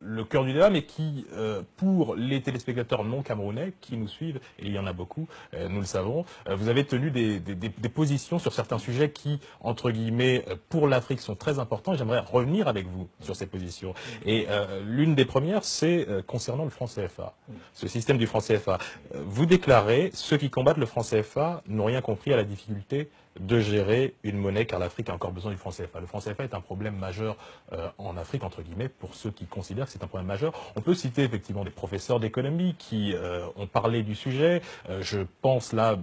le cœur du débat, mais qui, pour les téléspectateurs non camerounais qui nous suivent, et il y en a beaucoup, nous le savons, vous avez tenu des positions sur certains sujets qui, entre guillemets, pour l'Afrique sont très importants. J'aimerais revenir avec vous sur ces positions. Et l'une des premières, c'est concernant le franc CFA, ce système du franc CFA. Vous déclarez, ceux qui combattent le franc CFA n'ont rien compris à la difficulté de gérer une monnaie, car l'Afrique a encore besoin du franc CFA. Le franc CFA est un problème majeur en Afrique, entre guillemets, pour ceux qui considèrent que c'est un problème majeur. On peut citer effectivement des professeurs d'économie qui ont parlé du sujet. Je pense là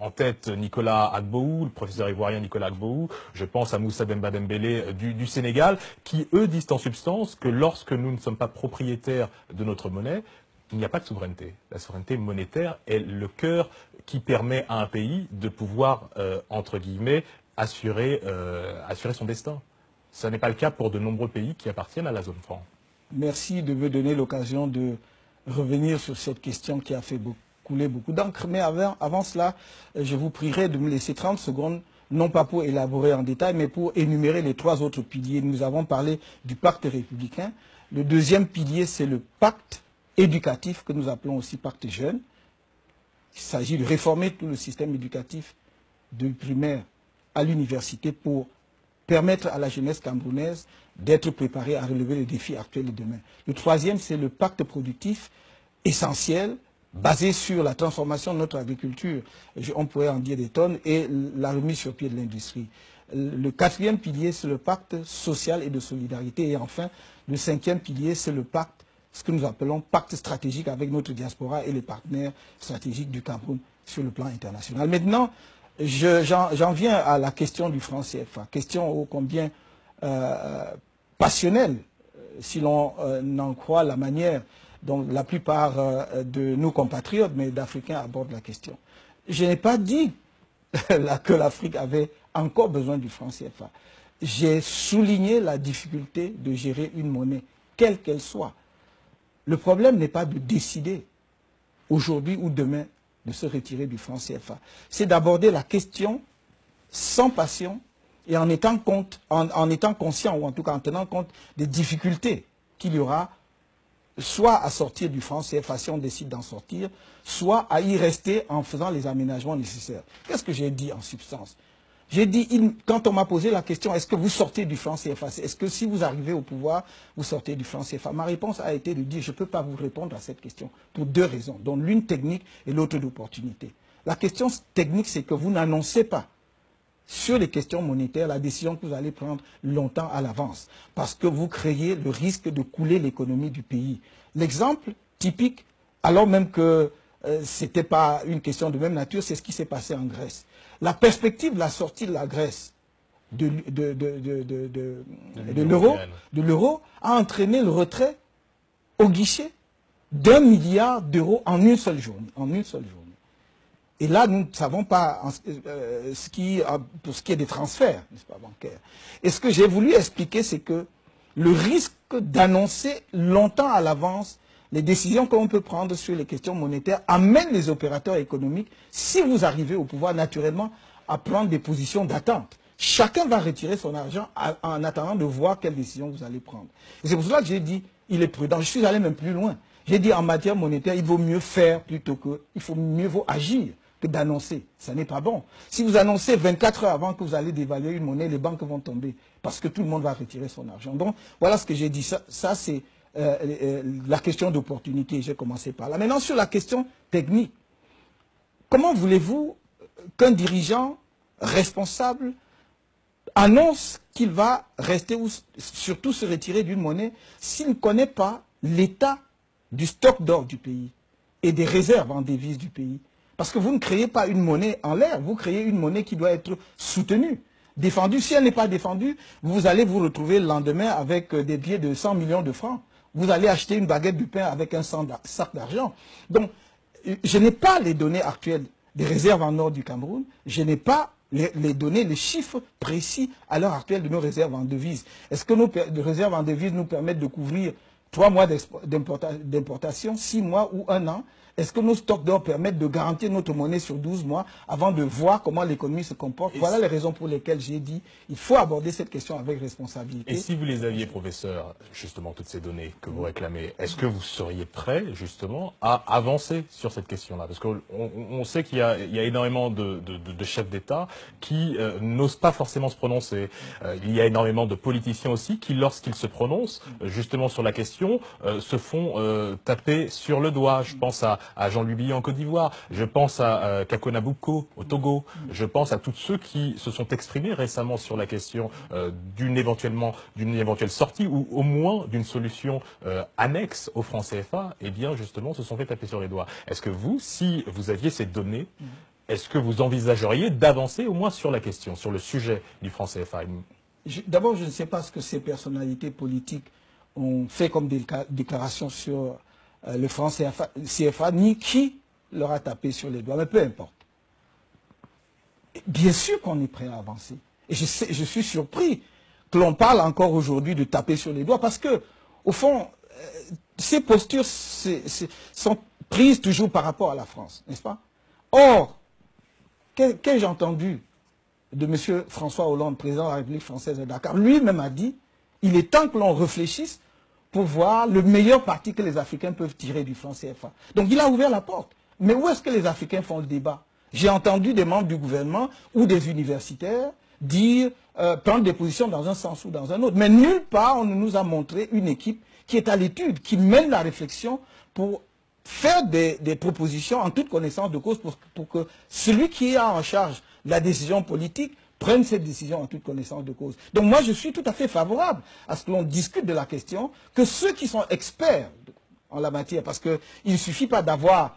en tête Nicolas Agboou, le professeur ivoirien Nicolas Agboou. Je pense à Moussa Demba Dembélé du Sénégal, qui eux disent en substance que lorsque nous ne sommes pas propriétaires de notre monnaie, il n'y a pas de souveraineté. La souveraineté monétaire est le cœur qui permet à un pays de pouvoir, entre guillemets, assurer son destin. Ce n'est pas le cas pour de nombreux pays qui appartiennent à la zone franc. Merci de me donner l'occasion de revenir sur cette question qui a fait couler beaucoup d'encre. Mais avant cela, je vous prierai de me laisser 30 secondes, non pas pour élaborer en détail, mais pour énumérer les 3 autres piliers. Nous avons parlé du pacte républicain. Le deuxième pilier, c'est le pacte éducatif, que nous appelons aussi pacte jeune. Il s'agit de réformer tout le système éducatif du primaire à l'université pour permettre à la jeunesse camerounaise d'être préparée à relever les défis actuels de demain. Le troisième, c'est le pacte productif essentiel, basé sur la transformation de notre agriculture. On pourrait en dire des tonnes, et la remise sur pied de l'industrie. Le quatrième pilier, c'est le pacte social et de solidarité. Et enfin, le cinquième pilier, c'est le pacte, ce que nous appelons pacte stratégique avec notre diaspora et les partenaires stratégiques du Cameroun sur le plan international. Maintenant, j'en viens à la question du franc CFA, question ô combien passionnelle, si l'on en croit la manière dont la plupart de nos compatriotes, mais d'Africains, abordent la question. Je n'ai pas dit que l'Afrique avait encore besoin du franc CFA. J'ai souligné la difficulté de gérer une monnaie, quelle qu'elle soit. Le problème n'est pas de décider, aujourd'hui ou demain, de se retirer du franc CFA. C'est d'aborder la question sans passion et en étant conscient, ou en tout cas en tenant compte des difficultés qu'il y aura, soit à sortir du franc CFA si on décide d'en sortir, soit à y rester en faisant les aménagements nécessaires. Qu'est-ce que j'ai dit en substance? J'ai dit, quand on m'a posé la question, est-ce que vous sortez du franc CFA? Est-ce que si vous arrivez au pouvoir, vous sortez du franc CFA? Ma réponse a été de dire, je ne peux pas vous répondre à cette question pour 2 raisons, dont l'une technique et l'autre d'opportunité. La question technique, c'est que vous n'annoncez pas sur les questions monétaires la décision que vous allez prendre longtemps à l'avance, parce que vous créez le risque de couler l'économie du pays. L'exemple typique, alors même que ce n'était pas une question de même nature, c'est ce qui s'est passé en Grèce. La perspective de la sortie de la Grèce de l'euro a entraîné le retrait au guichet d'1 milliard d'euros en une seule journée. Et là, nous ne savons pas pour ce qui est des transferts, n'est-ce pas, bancaires. Et ce que j'ai voulu expliquer, c'est que le risque d'annoncer longtemps à l'avance les décisions que l'on peut prendre sur les questions monétaires amène les opérateurs économiques, si vous arrivez au pouvoir naturellement, à prendre des positions d'attente. Chacun va retirer son argent en attendant de voir quelle décision vous allez prendre. Et c'est pour cela que j'ai dit, il est prudent. Je suis allé même plus loin. J'ai dit, en matière monétaire, il vaut mieux faire plutôt que, mieux vaut agir que d'annoncer. Ça n'est pas bon. Si vous annoncez 24 heures avant que vous allez dévaluer une monnaie, les banques vont tomber parce que tout le monde va retirer son argent. Donc, voilà ce que j'ai dit. Ça c'est la question d'opportunité. J'ai commencé par là. Maintenant, sur la question technique, comment voulez-vous qu'un dirigeant responsable annonce qu'il va rester ou surtout se retirer d'une monnaie s'il ne connaît pas l'état du stock d'or du pays et des réserves en devises du pays? Parce que vous ne créez pas une monnaie en l'air, vous créez une monnaie qui doit être soutenue, défendue. Si elle n'est pas défendue, vous allez vous retrouver le lendemain avec des billets de 100 millions de francs. Vous allez acheter une baguette de pain avec un sac d'argent. Donc, je n'ai pas les données actuelles des réserves en or du Cameroun, je n'ai pas les données, les chiffres précis à l'heure actuelle de nos réserves en devises. Est-ce que nos réserves en devises nous permettent de couvrir 3 mois d'importation, 6 mois ou 1 an, est-ce que nos stocks d'or permettent de garantir notre monnaie sur 12 mois avant de voir comment l'économie se comporte? Voilà les raisons pour lesquelles j'ai dit il faut aborder cette question avec responsabilité. Et si vous les aviez, professeur, justement, toutes ces données que vous réclamez, est-ce que vous seriez prêt, justement, à avancer sur cette question-là? Parce qu'on sait qu'il y a énormément de chefs d'État qui n'osent pas forcément se prononcer. Il y a énormément de politiciens aussi qui, lorsqu'ils se prononcent, justement, sur la question, se font taper sur le doigt. Je pense à Jean-Louis Billon en Côte d'Ivoire, je pense à Kako Nabucco au Togo, je pense à tous ceux qui se sont exprimés récemment sur la question d'une éventuelle sortie ou au moins d'une solution annexe au franc CFA, eh bien justement se sont fait taper sur les doigts. Est-ce que vous, si vous aviez ces données, est-ce que vous envisageriez d'avancer au moins sur la question, sur le sujet du franc CFA? D'abord, je ne sais pas ce que ces personnalités politiques ont fait comme déclaration sur le franc CFA, ni qui leur a tapé sur les doigts, mais peu importe. Bien sûr qu'on est prêt à avancer. Et je suis surpris que l'on parle encore aujourd'hui de taper sur les doigts, parce que, au fond, ces postures sont prises toujours par rapport à la France, n'est-ce pas? Or, qu'ai-je entendu de M. François Hollande, président de la République française de Dakar? Lui-même a dit, il est temps que l'on réfléchisse pour voir le meilleur parti que les Africains peuvent tirer du franc CFA. Donc il a ouvert la porte. Mais où est-ce que les Africains font le débat? J'ai entendu des membres du gouvernement ou des universitaires dire, prendre des positions dans un sens ou dans un autre. Mais nulle part on ne nous a montré une équipe qui est à l'étude, qui mène la réflexion pour faire des propositions en toute connaissance de cause pour que celui qui a en charge la décision politique prennent cette décision en toute connaissance de cause. Donc moi, je suis tout à fait favorable à ce que l'on discute de la question, que ceux qui sont experts en la matière, parce qu'il ne suffit pas d'avoir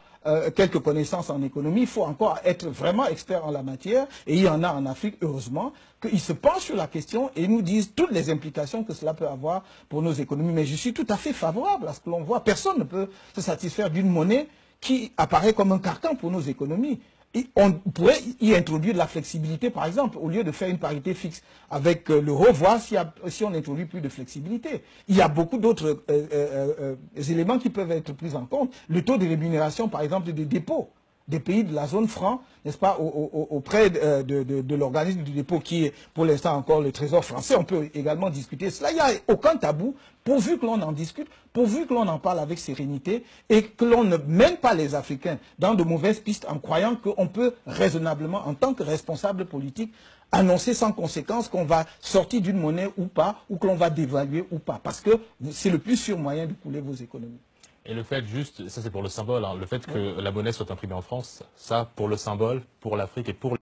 quelques connaissances en économie, il faut encore être vraiment expert en la matière, et il y en a en Afrique, heureusement, qu'ils se penchent sur la question et nous disent toutes les implications que cela peut avoir pour nos économies. Mais je suis tout à fait favorable à ce que l'on voit. Personne ne peut se satisfaire d'une monnaie qui apparaît comme un carcan pour nos économies. Et on pourrait y introduire de la flexibilité, par exemple, au lieu de faire une parité fixe avec l'euro, voir si on introduit plus de flexibilité. Il y a beaucoup d'autres éléments qui peuvent être pris en compte. Le taux de rémunération, par exemple, des dépôts des pays de la zone franc, n'est-ce pas, auprès de l'organisme du dépôt qui est pour l'instant encore le Trésor français. On peut également discuter cela. Il n'y a aucun tabou, pourvu que l'on en discute, pourvu que l'on en parle avec sérénité et que l'on ne mène pas les Africains dans de mauvaises pistes en croyant qu'on peut raisonnablement, en tant que responsable politique, annoncer sans conséquence qu'on va sortir d'une monnaie ou pas, ou que l'on va dévaluer ou pas. Parce que c'est le plus sûr moyen de couler vos économies. Et le fait juste, ça c'est pour le symbole, hein, le fait que la monnaie soit imprimée en France, ça pour le symbole, pour l'Afrique et pour